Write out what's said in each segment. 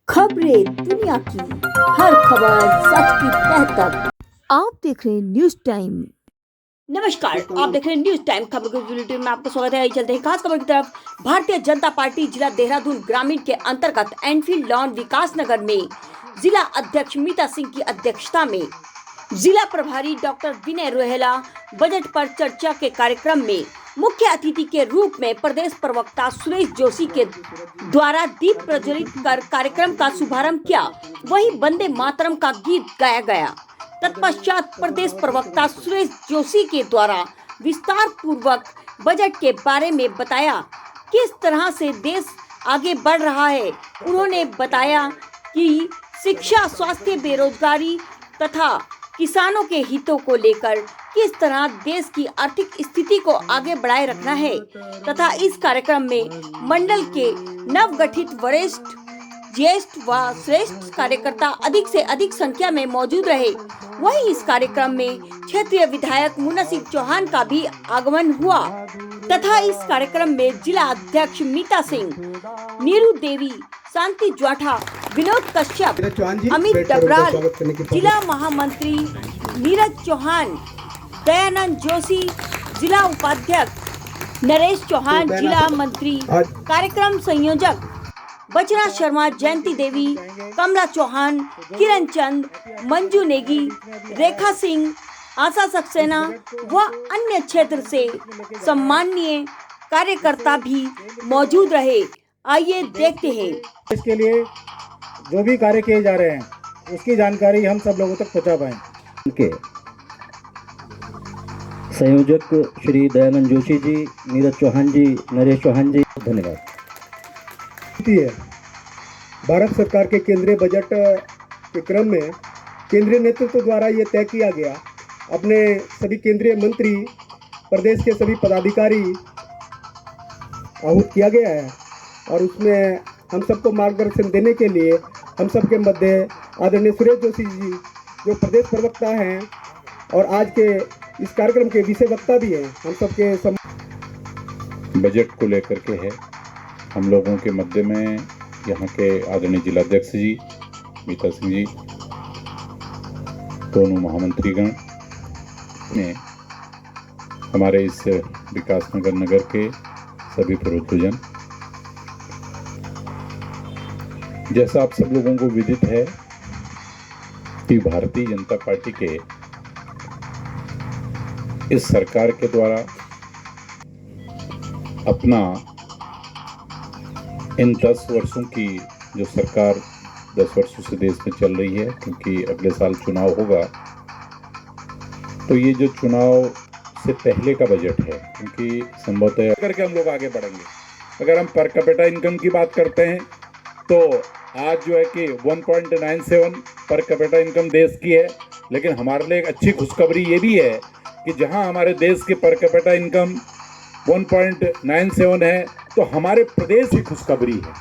खबरें दुनिया की, हर खबर सच की तह तक। आप देख रहे हैं न्यूज टाइम। नमस्कार, आप देख रहे हैं न्यूज टाइम। खबर के बुलेटिन में आपका स्वागत है। आइए चलते हैं खास खबर की तरफ। भारतीय जनता पार्टी जिला देहरादून ग्रामीण के अंतर्गत एनफील्ड लॉन विकास नगर में जिला अध्यक्ष मीता सिंह की अध्यक्षता में जिला प्रभारी डॉक्टर विनय रोहेला बजट पर चर्चा के कार्यक्रम में मुख्य अतिथि के रूप में प्रदेश प्रवक्ता सुरेश जोशी के द्वारा दीप प्रज्वलित कर कार्यक्रम का शुभारंभ किया। वहीं वंदे मातरम का गीत गाया गया। तत्पश्चात प्रदेश प्रवक्ता सुरेश जोशी के द्वारा विस्तार पूर्वक बजट के बारे में बताया, किस तरह से देश आगे बढ़ रहा है। उन्होंने बताया कि शिक्षा, स्वास्थ्य, बेरोजगारी तथा किसानों के हितों को लेकर किस तरह देश की आर्थिक स्थिति को आगे बढ़ाए रखना है तथा इस कार्यक्रम में मंडल के नवगठित वरिष्ठ, ज्येष्ठ व श्रेष्ठ कार्यकर्ता अधिक से अधिक संख्या में मौजूद रहे। वहीं इस कार्यक्रम में क्षेत्रीय विधायक मुन्ना चौहान का भी आगमन हुआ तथा इस कार्यक्रम में जिला अध्यक्ष मीता सिंह, नीरू देवी, शांति ज्वाठा, विनोद कश्यप, अमित डबराल, जिला महामंत्री नीरज चौहान, दयानंद जोशी, जिला उपाध्यक्ष नरेश चौहान, जिला मंत्री, कार्यक्रम संयोजक बचना शर्मा, जयंती देवी, कमला चौहान, किरण चंद, मंजू नेगी, रेखा सिंह, आशा सक्सेना व अन्य क्षेत्र से सम्माननीय कार्यकर्ता भी मौजूद रहे। आइए देखते हैं। इसके लिए जो भी कार्य किए जा रहे हैं उसकी जानकारी हम सब लोगों तक पहुंचा पाएं। उनके संयोजक श्री दयानंद जोशी जी, नीरज चौहान जी, नरेश चौहान जी, धन्यवाद। भारत सरकार के केंद्रीय बजट के क्रम में केंद्रीय नेतृत्व द्वारा ये तय किया गया, अपने सभी केंद्रीय मंत्री, प्रदेश के सभी पदाधिकारी आहूत किया गया है और उसमें हम सबको मार्गदर्शन देने के लिए हम सबके मध्य आदरणीय सुरेश जोशी जी जो प्रदेश प्रवक्ता हैं और आज के इस कार्यक्रम के विषय वक्ता भी हैं, हम सबके बजट को लेकर के है। हम लोगों के मध्य में यहाँ के आदरणीय जिलाध्यक्ष जी मीता सिंह जी, दोनों महामंत्रीगण ने, हमारे इस विकास नगर के सभी प्रबुद्धजन, जैसा आप सब लोगों को विदित है कि भारतीय जनता पार्टी के इस सरकार के द्वारा अपना इन 10 वर्षों की जो सरकार 10 वर्षों से देश में चल रही है, क्योंकि अगले साल चुनाव होगा, तो ये जो चुनाव से पहले का बजट है, क्योंकि संभवतः करके हम लोग आगे बढ़ेंगे। अगर हम पर कैपिटा इनकम की बात करते हैं तो आज जो है कि 1.97 पर कैपिटा इनकम देश की है, लेकिन हमारे लिए एक अच्छी खुशखबरी ये भी है कि जहां हमारे देश की पर कैपिटा इनकम 1.97 है तो हमारे प्रदेश की खुशखबरी है।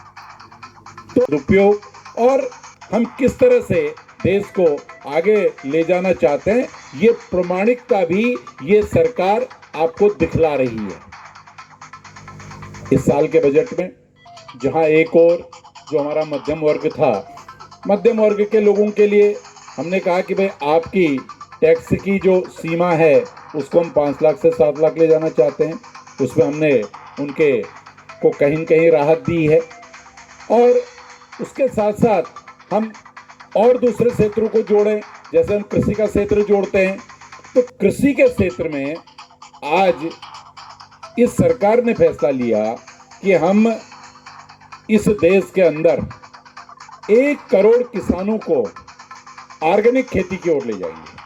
तो उपयोग और हम किस तरह से देश को आगे ले जाना चाहते हैं, ये प्रमाणिकता भी ये सरकार आपको दिखला रही है। इस साल के बजट में जहां एक और जो हमारा मध्यम वर्ग था, मध्यम वर्ग के लोगों के लिए हमने कहा कि भाई आपकी टैक्स की जो सीमा है उसको हम 5 लाख से 7 लाख ले जाना चाहते हैं। उसमें हमने उनके को कहीं न कहीं राहत दी है और उसके साथ साथ हम और दूसरे क्षेत्रों को जोड़ें, जैसे हम कृषि का क्षेत्र जोड़ते हैं, तो कृषि के क्षेत्र में आज इस सरकार ने फैसला लिया कि हम इस देश के अंदर 1 करोड़ किसानों को ऑर्गेनिक खेती की ओर ले जाएंगे।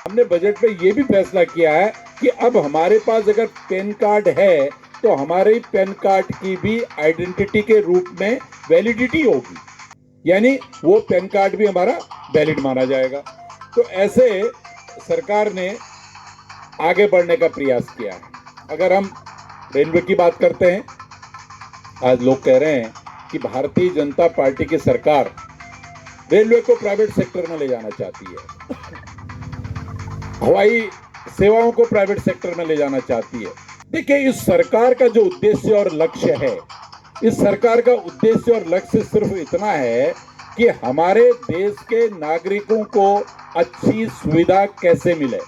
हमने बजट में ये भी फैसला किया है कि अब हमारे पास अगर पैन कार्ड है तो हमारे पैन कार्ड की भी आइडेंटिटी के रूप में वैलिडिटी होगी, यानी वो पैन कार्ड भी हमारा वैलिड माना जाएगा। तो ऐसे सरकार ने आगे बढ़ने का प्रयास किया है। अगर हम रेलवे की बात करते हैं, आज लोग कह रहे हैं कि भारतीय जनता पार्टी की सरकार रेलवे को प्राइवेट सेक्टर में ले जाना चाहती है, हवाई सेवाओं को प्राइवेट सेक्टर में ले जाना चाहती है। देखिए, इस सरकार का जो उद्देश्य और लक्ष्य है, इस सरकार का उद्देश्य और लक्ष्य सिर्फ इतना है कि हमारे देश के नागरिकों को अच्छी सुविधा कैसे मिले।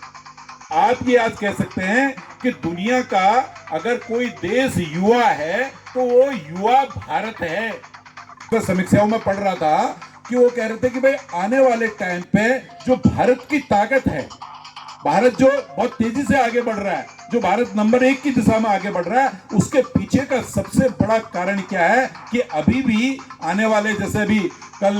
आप ये आज कह सकते हैं कि दुनिया का अगर कोई देश युवा है तो वो युवा भारत है। तो समीक्षाओं में पढ़ रहा था कि वो कह रहे थे कि भाई आने वाले टाइम पे जो भारत की ताकत है, भारत जो बहुत तेजी से आगे बढ़ रहा है, जो भारत नंबर 1 की दिशा में आगे बढ़ रहा है, उसके पीछे का सबसे बड़ा कारण क्या है कि अभी भी आने वाले, जैसे अभी कल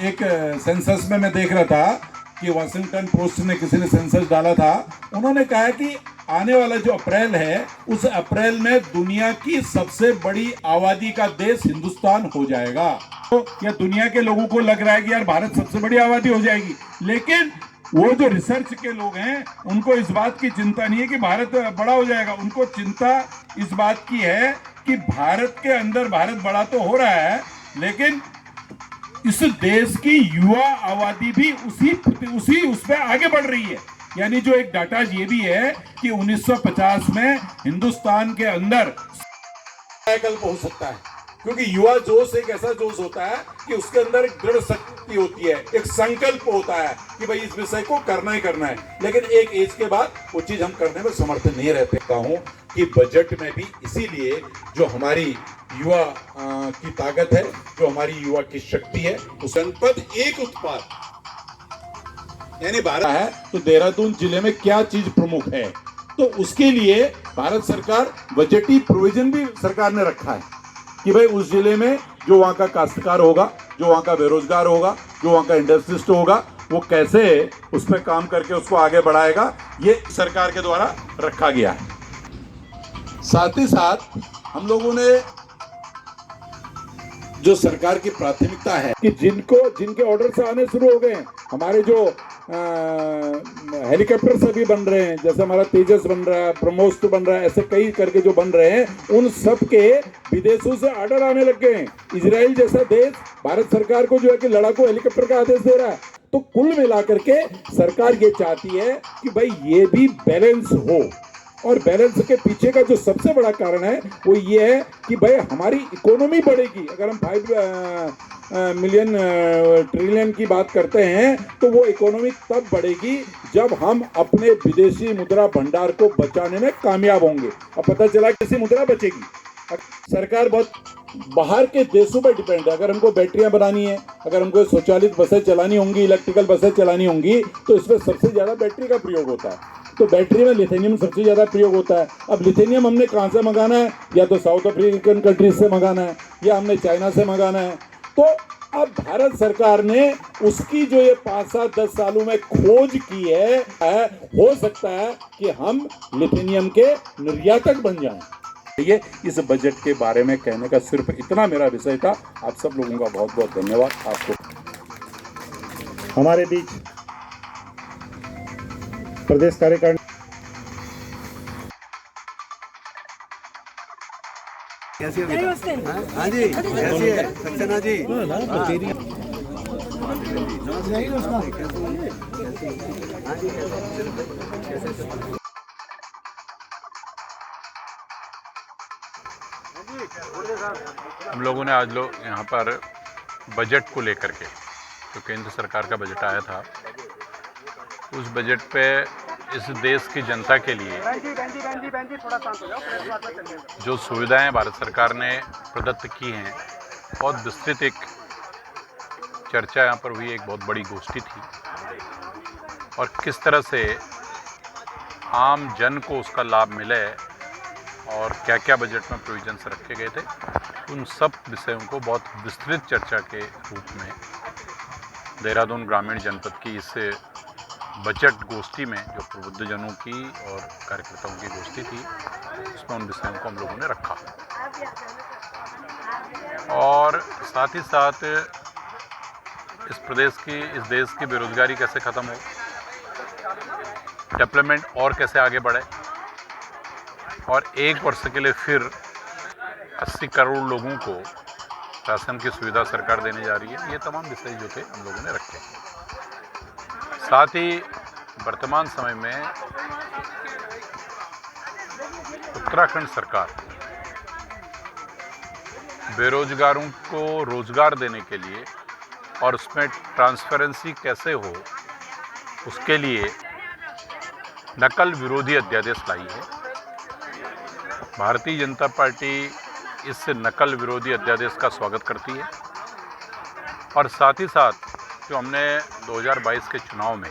एक सेंसस में मैं देख रहा था कि वाशिंगटन पोस्ट ने किसी ने सेंसस डाला था, उन्होंने कहा कि आने वाला जो अप्रैल है उस अप्रैल में दुनिया की सबसे बड़ी आबादी का देश हिंदुस्तान हो जाएगा। तो या दुनिया के लोगों को लग रहा है कि यार भारत सबसे बड़ी आबादी हो जाएगी, लेकिन वो जो रिसर्च के लोग हैं उनको इस बात की चिंता नहीं है कि भारत बड़ा हो जाएगा। उनको चिंता इस बात की है कि भारत के अंदर भारत बड़ा तो हो रहा है, लेकिन इस देश की युवा आबादी भी उसी उस पर आगे बढ़ रही है। यानी जो एक डाटा ये भी है कि 1950 में हिंदुस्तान के अंदर कल्प हो सकता है, क्योंकि युवा जोश एक ऐसा जोश होता है कि उसके अंदर एक दृढ़ शक्ति होती है, एक संकल्प होता है कि भाई इस विषय को करना ही करना है। लेकिन एक एज के बाद वो चीज हम करने में समर्थ नहीं रहते। हूँ कि बजट में भी इसीलिए जो हमारी युवा की ताकत है, जो हमारी युवा की शक्ति है, उस जनपद एक उत्पाद यानी भारत है, तो देहरादून जिले में क्या चीज प्रमुख है, तो उसके लिए भारत सरकार बजटी प्रोविजन भी सरकार ने रखा है कि भाई उस जिले में जो वहाँ का काश्तकार होगा, जो वहाँ का बेरोजगार होगा, जो वहाँ का इंडस्ट्रिस्ट होगा, वो कैसे उस पर काम करके उसको आगे बढ़ाएगा, ये सरकार के द्वारा रखा गया है। साथ ही साथ हम लोगों ने जो सरकार की प्राथमिकता है कि जिनके ऑर्डर से आने शुरू हो गए, हमारे जो हेलीकॉप्टर सभी बन रहे हैं, जैसे हमारा तेजस बन रहा है, ब्रह्मोस बन रहा है, ऐसे कई करके जो बन रहे हैं, उन सब के विदेशों से ऑर्डर आने लग गए हैं। इजराइल जैसा देश भारत सरकार को जो है कि लड़ाकू हेलीकॉप्टर का आदेश दे रहा है। तो कुल मिलाकर के सरकार ये चाहती है कि भाई ये भी बैलेंस हो, और बैलेंस के पीछे का जो सबसे बड़ा कारण है वो ये है कि भाई हमारी इकोनॉमी बढ़ेगी। अगर हम 5 मिलियन ट्रिलियन की बात करते हैं तो वो इकोनॉमी तब बढ़ेगी जब हम अपने विदेशी मुद्रा भंडार को बचाने में कामयाब होंगे। अब पता चला कैसी मुद्रा बचेगी। सरकार बहुत बाहर के देशों पर डिपेंड है। अगर हमको बैटरियां बनानी है, अगर हमको स्वचालित बसें चलानी होंगी, इलेक्ट्रिकल बसें चलानी होंगी, तो इसमें सबसे ज़्यादा बैटरी का प्रयोग होता है। तो बैटरी में लिथेनियम सबसे ज़्यादा प्रयोग होता है। अब लिथेनियम हमने कहाँ से मंगाना है? या तो साउथ अफ्रीकन कंट्रीज से मंगाना है, या हमने चाइना से मंगाना है। तो अब भारत सरकार ने उसकी जो ये 5-7-10 सालों में खोज की है, हो सकता है कि हम लिथेनियम के निर्यातक बन जाएं। ये इस बजट के बारे में कहने का सिर्फ इतना मेरा विषय था। आप सब लोगों का बहुत बहुत धन्यवाद। आपको हमारे बीच प्रदेश कार्यकारिणी कैसी है? हाँ जी, कैसी है सक्सेना जी? हम लोगों ने आज यहाँ पर बजट को लेकर के, जो केंद्र सरकार का बजट आया था, उस बजट पे इस देश की जनता के लिए जो सुविधाएं भारत सरकार ने प्रदत्त की हैं, बहुत विस्तृत एक चर्चा यहाँ पर हुई। एक बहुत बड़ी गोष्ठी थी, और किस तरह से आम जन को उसका लाभ मिले और क्या क्या बजट में प्रोविजंस रखे गए थे, उन सब विषयों को बहुत विस्तृत चर्चा के रूप में देहरादून ग्रामीण जनपद की इस बजट गोष्ठी में, जो प्रबुद्धजनों की और कार्यकर्ताओं की गोष्ठी थी, उसमें उन विषयों को हम लोगों ने रखा। और साथ ही साथ इस देश की बेरोजगारी कैसे ख़त्म हो, डेवलपमेंट और कैसे आगे बढ़े, और 1 वर्ष के लिए फिर 80 करोड़ लोगों को राशन की सुविधा सरकार देने जा रही है। ये तमाम विषय जो थे हम लोगों ने रखे। साथ ही वर्तमान समय में उत्तराखंड सरकार बेरोजगारों को रोजगार देने के लिए और उसमें ट्रांसपेरेंसी कैसे हो, उसके लिए नकल विरोधी अध्यादेश लाई है। भारतीय जनता पार्टी इस नकल विरोधी अध्यादेश का स्वागत करती है और साथ ही साथ जो हमने 2022 के चुनाव में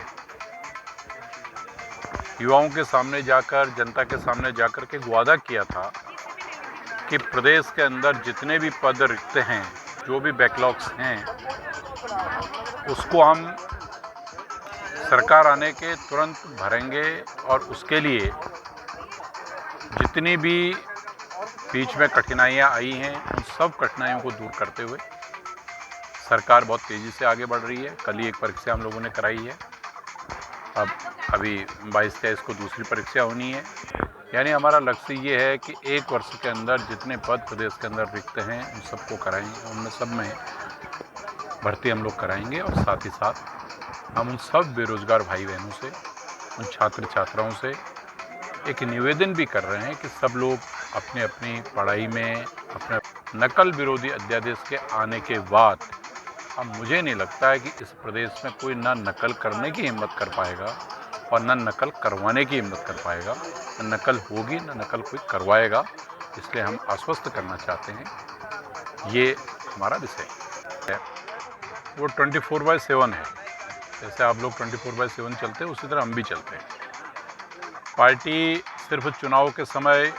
युवाओं के सामने जाकर, जनता के सामने जाकर के वादा किया था कि प्रदेश के अंदर जितने भी पद रिक्त हैं, जो भी बैकलॉग्स हैं, उसको हम सरकार आने के तुरंत भरेंगे और उसके लिए जितनी भी बीच में कठिनाइयाँ आई हैं, उन सब कठिनाइयों को दूर करते हुए सरकार बहुत तेज़ी से आगे बढ़ रही है। कल ही एक परीक्षा हम लोगों ने कराई है, अब अभी 22-23 को दूसरी परीक्षा होनी है। यानी हमारा लक्ष्य ये है कि एक वर्ष के अंदर जितने पद प्रदेश के अंदर रिक्त हैं उन सबको कराएंगे, उनमें सब में भर्ती हम लोग कराएंगे और साथ ही साथ हम उन सब बेरोजगार भाई बहनों से, उन छात्र छात्राओं से एक निवेदन भी कर रहे हैं कि सब लोग अपनी अपनी पढ़ाई में अपने नकल विरोधी अध्यादेश के आने के बाद अब मुझे नहीं लगता है कि इस प्रदेश में कोई ना नकल करने की हिम्मत कर पाएगा और ना नकल करवाने की हिम्मत कर पाएगा। न नकल होगी, न नकल कोई करवाएगा। इसलिए हम आश्वस्त करना चाहते हैं, ये हमारा विषय है। वो 24/7 है। जैसे आप लोग 24/7 चलते हैं, उसी तरह हम भी चलते हैं। पार्टी सिर्फ चुनाव के समय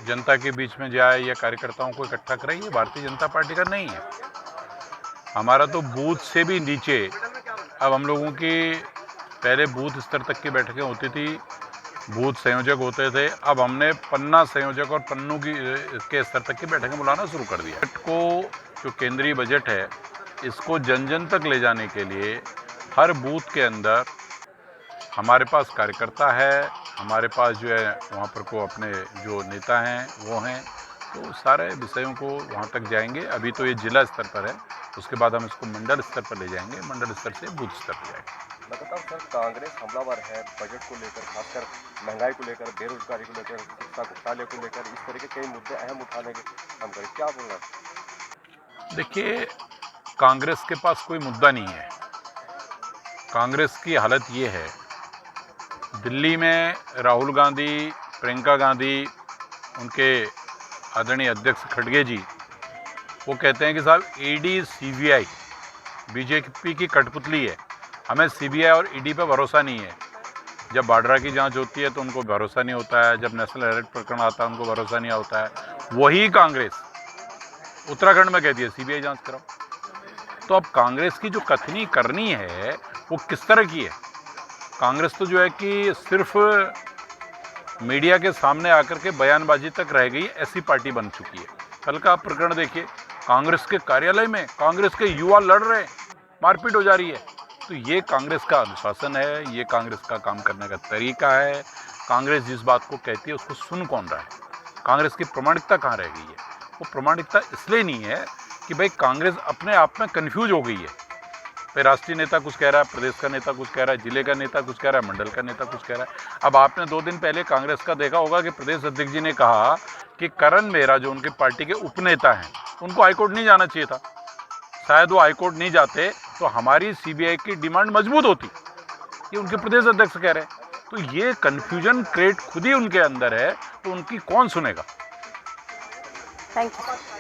जनता के बीच में जाए या कार्यकर्ताओं को इकट्ठा करे, ये भारतीय जनता पार्टी का नहीं है। हमारा तो बूथ से भी नीचे, अब हम लोगों की पहले बूथ स्तर तक की बैठकें होती थी, बूथ संयोजक होते थे, अब हमने पन्ना संयोजक और पन्नू के स्तर तक की बैठकें बुलाना शुरू कर दिया। बजट को, जो केंद्रीय बजट है, इसको जन जन तक ले जाने के लिए हर बूथ के अंदर हमारे पास कार्यकर्ता है, हमारे पास जो है वहाँ पर को अपने जो नेता हैं वो हैं, तो सारे विषयों को वहाँ तक जाएंगे। अभी तो ये जिला स्तर पर है, उसके बाद हम इसको मंडल स्तर पर ले जाएंगे, मंडल स्तर से बूथ स्तर पर जाएंगे। लगातार सर कांग्रेस हमलावर है, बजट को लेकर, खासकर महंगाई को लेकर, बेरोजगारी को लेकर, शिक्षा घोटाले को लेकर, इस तरह के कई मुद्दे अहम उठाने के काम करें, क्या बोलना? देखिए, कांग्रेस के पास कोई मुद्दा नहीं है। कांग्रेस की हालत ये है, दिल्ली में राहुल गांधी, प्रियंका गांधी, उनके आदरणीय अध्यक्ष खड़गे जी, वो कहते हैं कि साहब ईडी सीबीआई बीजेपी की कठपुतली है, हमें सीबीआई और ईडी पे भरोसा नहीं है। जब बाड्रा की जांच होती है तो उनको भरोसा नहीं होता है, जब नेशनल हेराल्ड प्रकरण आता है उनको भरोसा नहीं होता है। वही कांग्रेस उत्तराखंड में कहती है सीबीआई जांच कराओ। तो अब कांग्रेस की जो कथनी करनी है वो किस तरह की है? कांग्रेस तो जो है कि सिर्फ मीडिया के सामने आकर के बयानबाजी तक रह गई, ऐसी पार्टी बन चुकी है। कल का प्रकरण देखिए, कांग्रेस के कार्यालय में कांग्रेस के युवा लड़ रहे, मारपीट हो जा रही है। तो ये कांग्रेस का अनुशासन है, ये कांग्रेस का काम करने का तरीका है। कांग्रेस जिस बात को कहती है उसको सुन कौन रहा है? कांग्रेस की प्रामाणिकता कहाँ रह गई है? वो प्रामाणिकता इसलिए नहीं है कि भाई कांग्रेस अपने आप में कन्फ्यूज हो गई है। भाई राष्ट्रीय नेता कुछ कह रहा है, प्रदेश का नेता कुछ कह रहा है, जिले का नेता कुछ कह रहा है, मंडल का नेता कुछ कह रहा है। अब आपने 2 दिन पहले कांग्रेस का देखा होगा कि प्रदेश अध्यक्ष जी ने कहा कि करण मेहरा जो उनके पार्टी के उपनेता हैं, उनको हाईकोर्ट नहीं जाना चाहिए था। शायद वो हाईकोर्ट नहीं जाते तो हमारी सीबीआई की डिमांड मजबूत होती, ये उनके प्रदेश अध्यक्ष कह रहे हैं। तो ये कन्फ्यूजन क्रिएट खुद ही उनके अंदर है, तो उनकी कौन सुनेगा? Thank you.